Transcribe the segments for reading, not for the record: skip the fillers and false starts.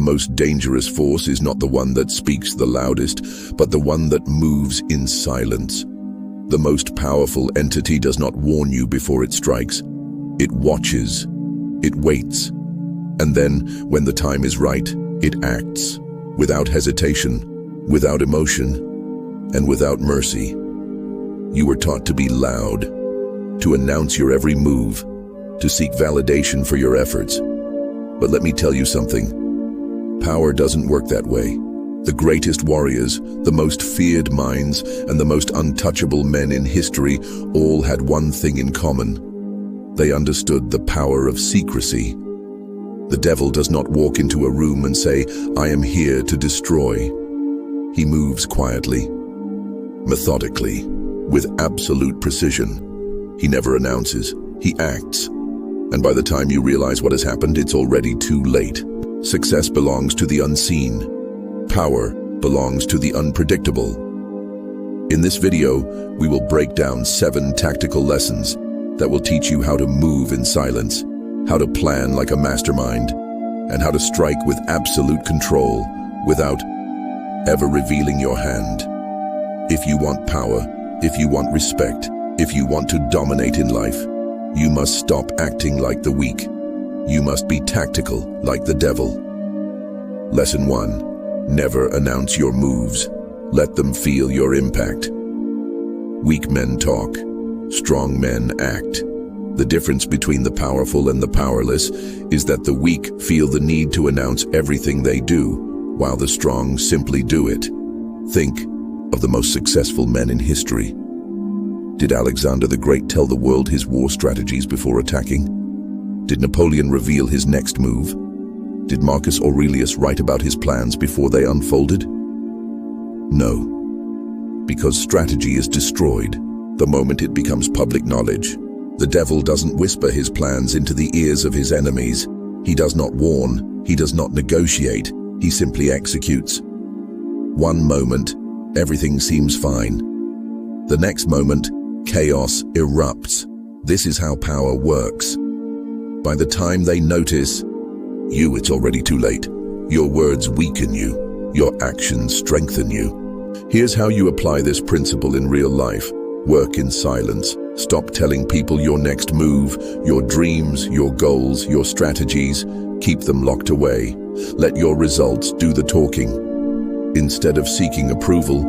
most dangerous force is not the one that speaks the loudest, but the one that moves in silence. The most powerful entity does not warn you before it strikes. It watches, it waits, and then, when the time is right, it acts, without hesitation, without emotion, and without mercy. You were taught to be loud, to announce your every move, to seek validation for your efforts. But let me tell you something. Power doesn't work that way. The greatest warriors, the most feared minds, and the most untouchable men in history all had one thing in common. They understood the power of secrecy. The devil does not walk into a room and say, "I am here to destroy." He moves quietly, methodically, with absolute precision. He never announces, he acts. And by the time you realize what has happened, it's already too late. Success belongs to the unseen. Power belongs to the unpredictable. In this video, we will break down 7 tactical lessons that will teach you how to move in silence, how to plan like a mastermind, and how to strike with absolute control without ever revealing your hand. If you want power, if you want respect, if you want to dominate in life, you must stop acting like the weak. You must be tactical like the devil. Lesson 1. Never announce your moves. Let them feel your impact. Weak men talk. Strong men act. The difference between the powerful and the powerless is that the weak feel the need to announce everything they do, while the strong simply do it. Think of the most successful men in history. Did Alexander the Great tell the world his war strategies before attacking? Did Napoleon reveal his next move? Did Marcus Aurelius write about his plans before they unfolded? No, because strategy is destroyed the moment it becomes public knowledge. The devil doesn't whisper his plans into the ears of his enemies. He does not warn, he does not negotiate, he simply executes. One moment, everything seems fine. The next moment, chaos erupts. This is how power works. By the time they notice you, it's already too late. Your words weaken you. Your actions strengthen you. Here's how you apply this principle in real life. Work in silence. Stop telling people your next move, your dreams, your goals, your strategies. Keep them locked away. Let your results do the talking. Instead of seeking approval,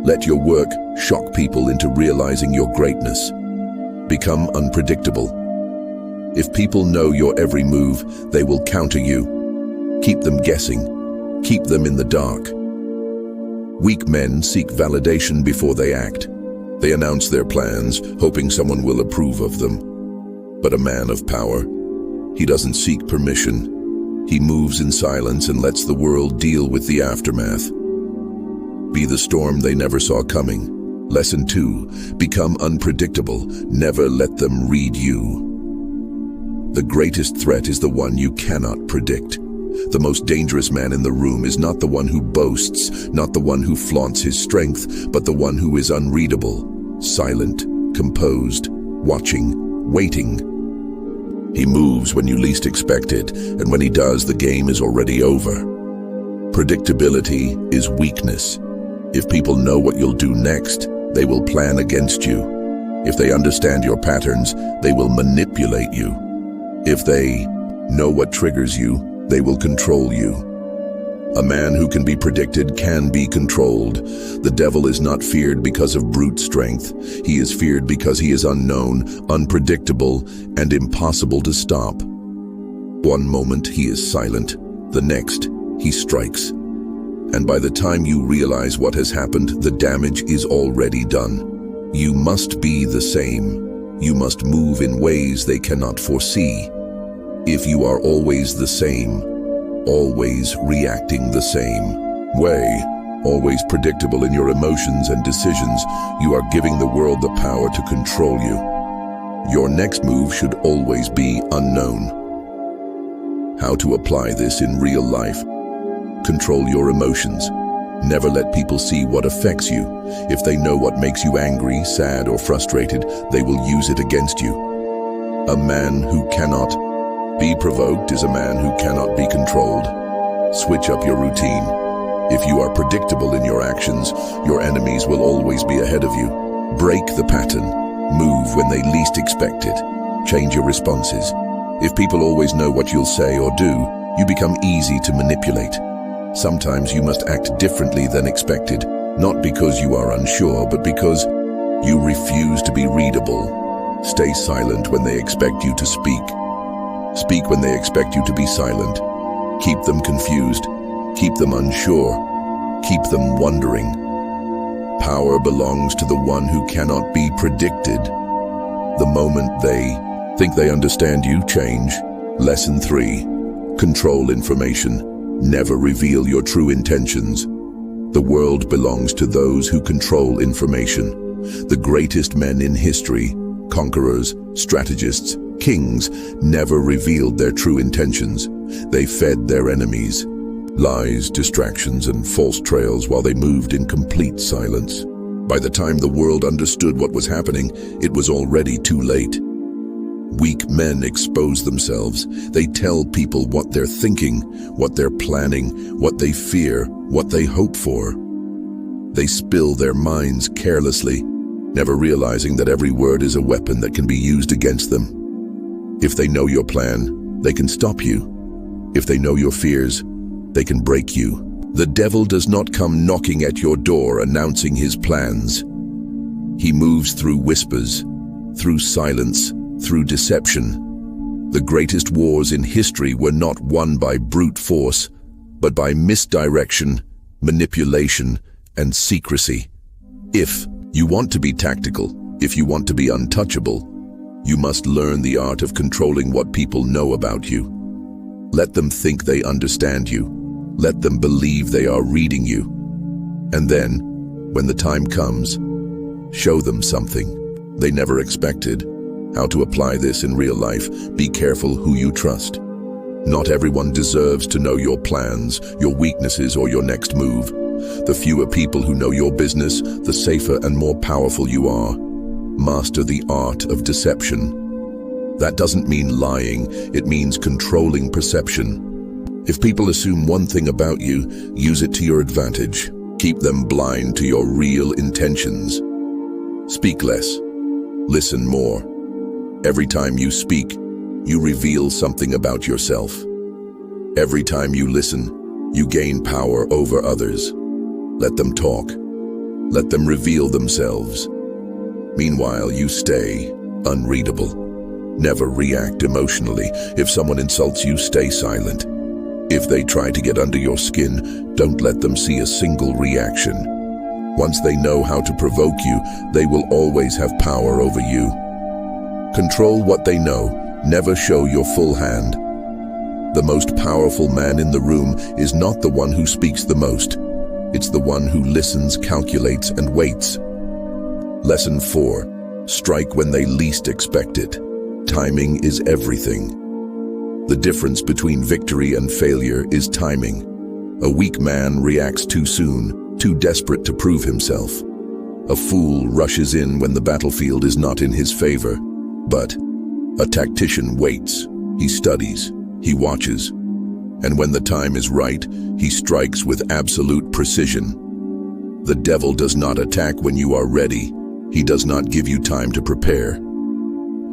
let your work shock people into realizing your greatness. Become unpredictable. If people know your every move, they will counter you. Keep them guessing. Keep them in the dark. Weak men seek validation before they act. They announce their plans, hoping someone will approve of them. But a man of power, he doesn't seek permission. He moves in silence and lets the world deal with the aftermath. Be the storm they never saw coming. Lesson 2, become unpredictable. Never let them read you. The greatest threat is the one you cannot predict. The most dangerous man in the room is not the one who boasts, not the one who flaunts his strength, but the one who is unreadable, silent, composed, watching, waiting. He moves when you least expect it, and when he does, the game is already over. Predictability is weakness. If people know what you'll do next, they will plan against you. If they understand your patterns, they will manipulate you. If they know what triggers you, they will control you. A man who can be predicted can be controlled. The devil is not feared because of brute strength. He is feared because he is unknown, unpredictable, and impossible to stop. One moment he is silent, the next he strikes. And by the time you realize what has happened, the damage is already done. You must be the same. You must move in ways they cannot foresee. If you are always the same, always reacting the same way, always predictable in your emotions and decisions, you are giving the world the power to control you. Your next move should always be unknown. How to apply this in real life? Control your emotions. Never let people see what affects you. If they know what makes you angry, sad, or frustrated, they will use it against you. A man who cannot be provoked is a man who cannot be controlled. Switch up your routine. If you are predictable in your actions, your enemies will always be ahead of you. Break the pattern. Move when they least expect it. Change your responses. If people always know what you'll say or do, you become easy to manipulate. Sometimes you must act differently than expected, not because you are unsure, but because you refuse to be readable. Stay silent when they expect you to speak. Speak when they expect you to be silent. Keep them confused. Keep them unsure. Keep them wondering. Power belongs to the one who cannot be predicted. The moment they think they understand you, change. Lesson 3. Control information. Never reveal your true intentions. The world belongs to those who control information. The greatest men in history, conquerors, strategists, kings, never revealed their true intentions. They fed their enemies. Lies, distractions, and false trails while they moved in complete silence. By the time the world understood what was happening, it was already too late. Weak men expose themselves. They tell people what they're thinking, what they're planning, what they fear, what they hope for. They spill their minds carelessly, never realizing that every word is a weapon that can be used against them. If they know your plan, they can stop you. If they know your fears, they can break you. The devil does not come knocking at your door announcing his plans. He moves through whispers, through silence, through deception. The greatest wars in history were not won by brute force, but by misdirection, manipulation, and secrecy. If you want to be tactical, if you want to be untouchable, you must learn the art of controlling what people know about you. Let them think they understand you. Let them believe they are reading you. And then, when the time comes, show them something they never expected. How to apply this in real life. Be careful who you trust. Not everyone deserves to know your plans, your weaknesses, or your next move. The fewer people who know your business, the safer and more powerful you are. Master the art of deception. That doesn't mean lying, it means controlling perception. If people assume one thing about you, use it to your advantage. Keep them blind to your real intentions. Speak less. Listen more. Every time you speak, you reveal something about yourself. Every time you listen, you gain power over others. Let them talk. Let them reveal themselves. Meanwhile, you stay unreadable. Never react emotionally. If someone insults you, stay silent. If they try to get under your skin, don't let them see a single reaction. Once they know how to provoke you, they will always have power over you. Control what they know, never show your full hand. The most powerful man in the room is not the one who speaks the most. It's the one who listens, calculates, and waits. Lesson 4. Strike when they least expect it. Timing is everything. The difference between victory and failure is timing. A weak man reacts too soon, too desperate to prove himself. A fool rushes in when the battlefield is not in his favor. But a tactician waits, he studies, he watches, and when the time is right, he strikes with absolute precision. The devil does not attack when you are ready. He does not give you time to prepare.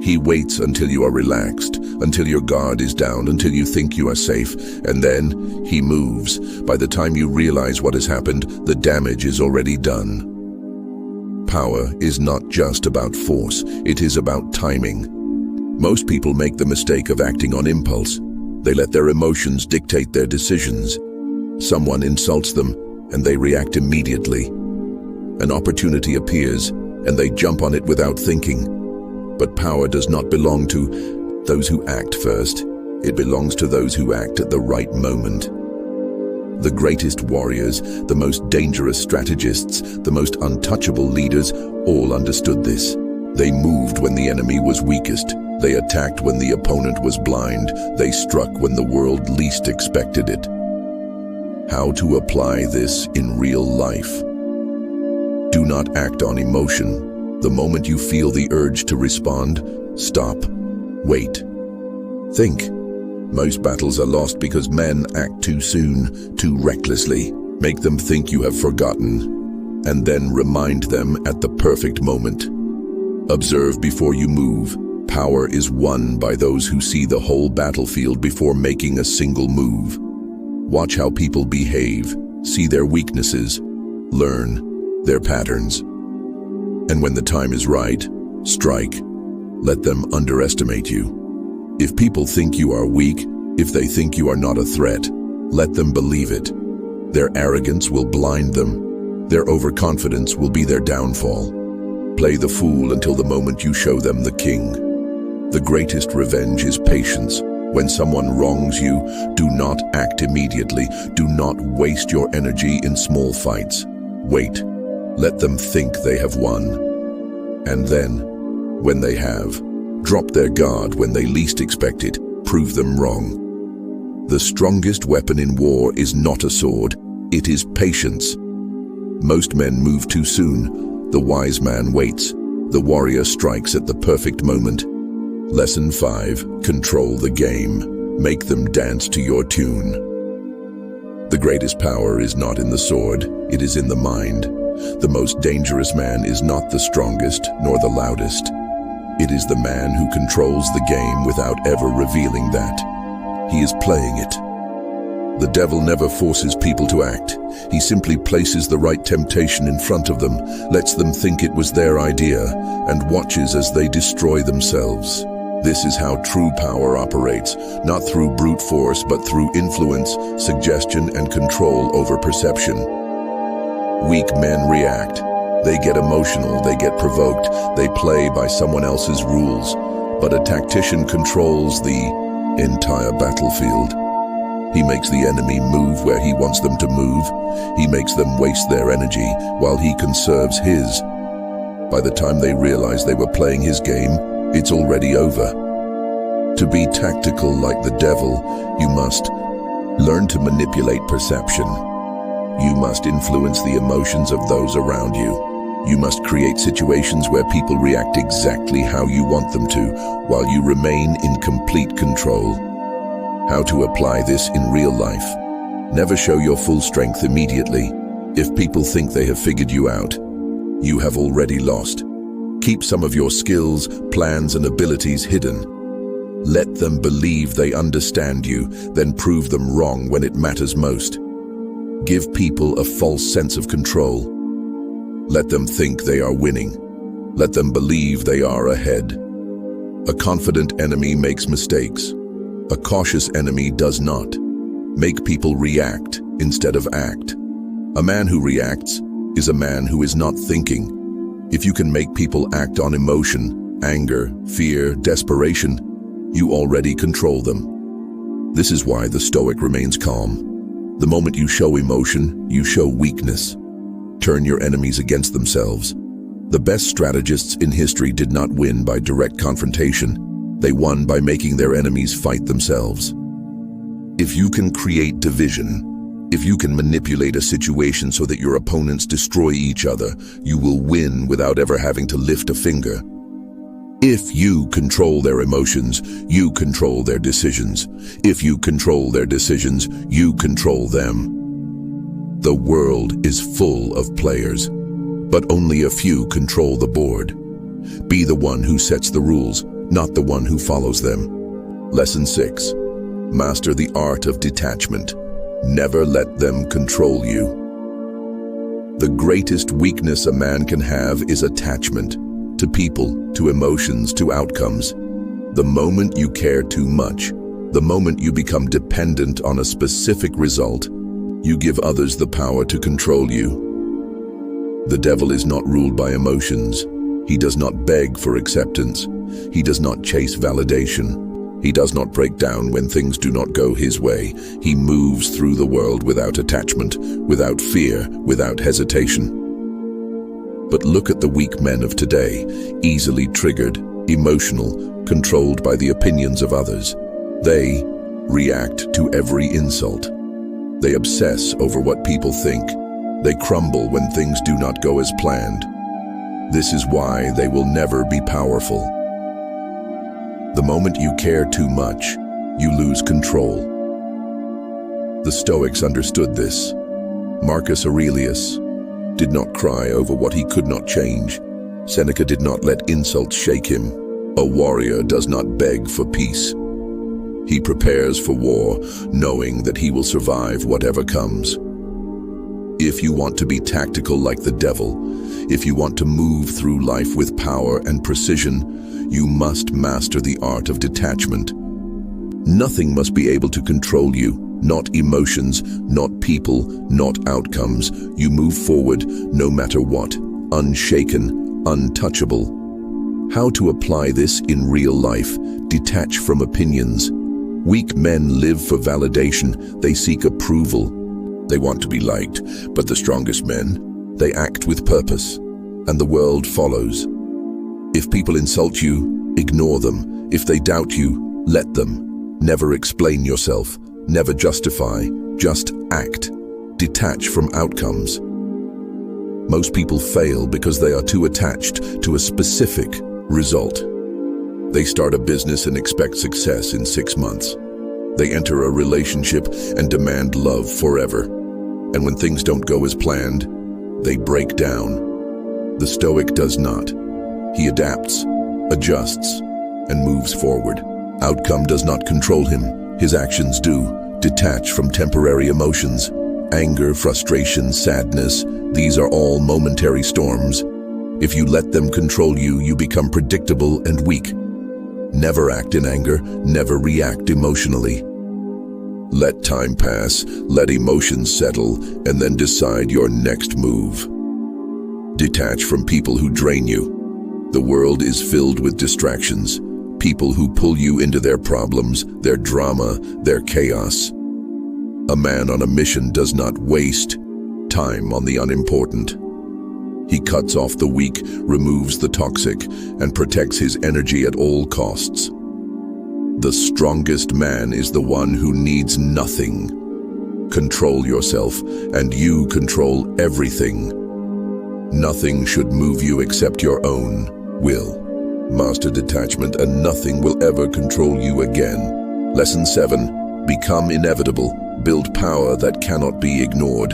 He waits until you are relaxed, until your guard is down, until you think you are safe, and then he moves. By the time you realize what has happened, the damage is already done. Power is not just about force, it is about timing. Most people make the mistake of acting on impulse. They let their emotions dictate their decisions. Someone insults them, and they react immediately. An opportunity appears, and they jump on it without thinking. But power does not belong to those who act first. It belongs to those who act at the right moment. The greatest warriors, the most dangerous strategists, the most untouchable leaders, all understood this. They moved when the enemy was weakest. They attacked when the opponent was blind. They struck when the world least expected it. How to apply this in real life? Do not act on emotion. The moment you feel the urge to respond, stop, wait, think. Most battles are lost because men act too soon, too recklessly. Make them think you have forgotten, and then remind them at the perfect moment. Observe before you move. Power is won by those who see the whole battlefield before making a single move. Watch how people behave, see their weaknesses, learn their patterns. And when the time is right, strike. Let them underestimate you. If people think you are weak, if they think you are not a threat, let them believe it. Their arrogance will blind them. Their overconfidence will be their downfall. Play the fool until the moment you show them the king. The greatest revenge is patience. When someone wrongs you, do not act immediately. Do not waste your energy in small fights. Wait. Let them think they have won. And then, when they have, drop their guard when they least expect it. Prove them wrong. The strongest weapon in war is not a sword. It is patience. Most men move too soon. The wise man waits. The warrior strikes at the perfect moment. Lesson 5. Control the game. Make them dance to your tune. The greatest power is not in the sword, it is in the mind. The most dangerous man is not the strongest nor the loudest. It is the man who controls the game without ever revealing that. He is playing it. The devil never forces people to act. He simply places the right temptation in front of them, lets them think it was their idea, and watches as they destroy themselves. This is how true power operates, not through brute force, but through influence, suggestion, and control over perception. Weak men react. They get emotional, they get provoked, they play by someone else's rules. But a tactician controls the entire battlefield. He makes the enemy move where he wants them to move. He makes them waste their energy while he conserves his. By the time they realize they were playing his game, it's already over. To be tactical like the devil, you must learn to manipulate perception. You must influence the emotions of those around you. You must create situations where people react exactly how you want them to, while you remain in complete control. How to apply this in real life. Never show your full strength immediately. If people think they have figured you out, you have already lost. Keep some of your skills, plans, and abilities hidden. Let them believe they understand you, then prove them wrong when it matters most. Give people a false sense of control. Let them think they are winning. Let them believe they are ahead. A confident enemy makes mistakes. A cautious enemy does not. Make people react instead of act. A man who reacts is a man who is not thinking. If you can make people act on emotion, anger, fear, desperation, you already control them. This is why the Stoic remains calm. The moment you show emotion, you show weakness. Turn your enemies against themselves. The best strategists in history did not win by direct confrontation. They won by making their enemies fight themselves. If you can create division, if you can manipulate a situation so that your opponents destroy each other, you will win without ever having to lift a finger. If you control their emotions, you control their decisions. If you control their decisions, you control them. The world is full of players, but only a few control the board. Be the one who sets the rules, not the one who follows them. Lesson 6. Master the art of detachment. Never let them control you. The greatest weakness a man can have is attachment. To people, to emotions, to outcomes. The moment you care too much, the moment you become dependent on a specific result, you give others the power to control you. The devil is not ruled by emotions. He does not beg for acceptance. He does not chase validation. He does not break down when things do not go his way. He moves through the world without attachment, without fear, without hesitation. But look at the weak men of today, easily triggered, emotional, controlled by the opinions of others. They react to every insult. They obsess over what people think. They crumble when things do not go as planned. This is why they will never be powerful. The moment you care too much, you lose control. The Stoics understood this. Marcus Aurelius did not cry over what he could not change. Seneca did not let insults shake him. A warrior does not beg for peace. He prepares for war, knowing that he will survive whatever comes. If you want to be tactical like the devil, if you want to move through life with power and precision, you must master the art of detachment. Nothing must be able to control you, not emotions, not people, not outcomes. You move forward no matter what, unshaken, untouchable. How to apply this in real life? Detach from opinions. Weak men live for validation. They seek approval. They want to be liked. But the strongest men, they act with purpose, and the world follows. If people insult you, ignore them. If they doubt you, let them. Never explain yourself. Never justify. Just act. Detach from outcomes. Most people fail because they are too attached to a specific result. They start a business and expect success in 6 months. They enter a relationship and demand love forever. And when things don't go as planned, they break down. The Stoic does not. He adapts, adjusts, and moves forward. Outcome does not control him. His actions do. Detach from temporary emotions. Anger, frustration, sadness, these are all momentary storms. If you let them control you, you become predictable and weak. Never act in anger, never react emotionally. Let time pass, let emotions settle, and then decide your next move. Detach from people who drain you. The world is filled with distractions, people who pull you into their problems, their drama, their chaos. A man on a mission does not waste time on the unimportant. He cuts off the weak, removes the toxic, and protects his energy at all costs. The strongest man is the one who needs nothing. Control yourself, and you control everything. Nothing should move you except your own will. Master detachment, and nothing will ever control you again. Lesson 7. Become inevitable. Build power that cannot be ignored.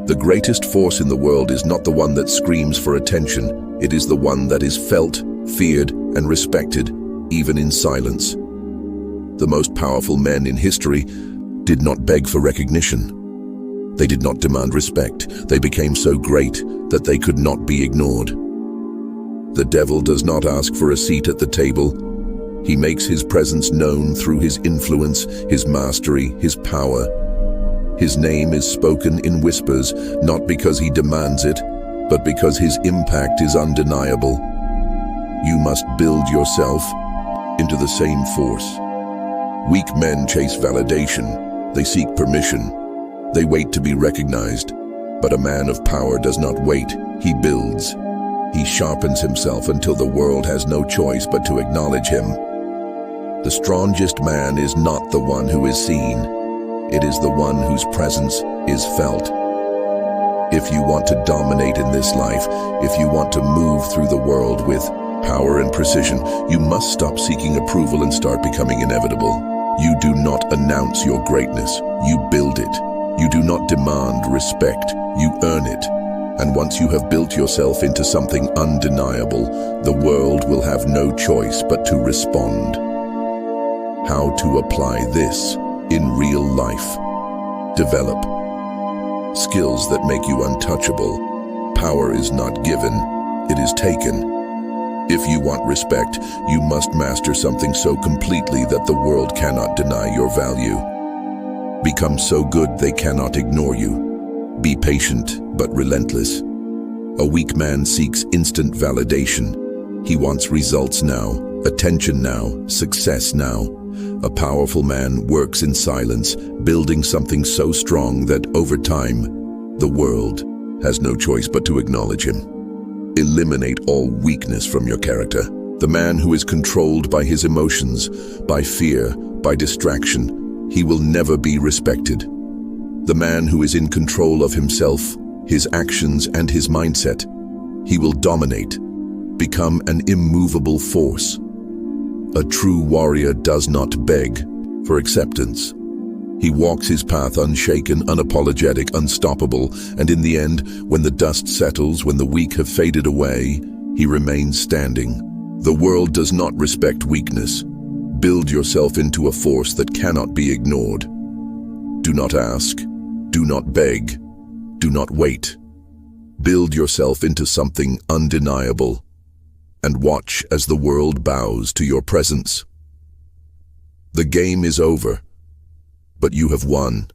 The greatest force in the world is not the one that screams for attention. It is the one that is felt, feared, and respected, even in silence. The most powerful men in history did not beg for recognition. They did not demand respect. They became so great that they could not be ignored. The devil does not ask for a seat at the table. He makes his presence known through his influence, his mastery, his power. His name is spoken in whispers, not because he demands it, but because his impact is undeniable. You must build yourself into the same force. Weak men chase validation. They seek permission. They wait to be recognized. But a man of power does not wait. He builds. He sharpens himself until the world has no choice but to acknowledge him. The strongest man is not the one who is seen. It is the one whose presence is felt. If you want to dominate in this life, if you want to move through the world with power and precision, you must stop seeking approval and start becoming inevitable. You do not announce your greatness. You build it. You do not demand respect. You earn it. And once you have built yourself into something undeniable, the world will have no choice but to respond. How to apply this in real life? Develop skills that make you untouchable. Power is not given, it is taken. If you want respect, you must master something so completely that the world cannot deny your value. Become so good they cannot ignore you. Be patient but relentless. A weak man seeks instant validation. He wants results now, attention now, success now. A powerful man works in silence, building something so strong that over time, the world has no choice but to acknowledge him. Eliminate all weakness from your character. The man who is controlled by his emotions, by fear, by distraction, he will never be respected. The man who is in control of himself, his actions and his mindset, he will dominate, become an immovable force. A true warrior does not beg for acceptance. He walks his path unshaken, unapologetic, unstoppable, and in the end, when the dust settles, when the weak have faded away, he remains standing. The world does not respect weakness. Build yourself into a force that cannot be ignored. Do not ask, do not beg, do not wait. Build yourself into something undeniable, and watch as the world bows to your presence. The game is over, but you have won.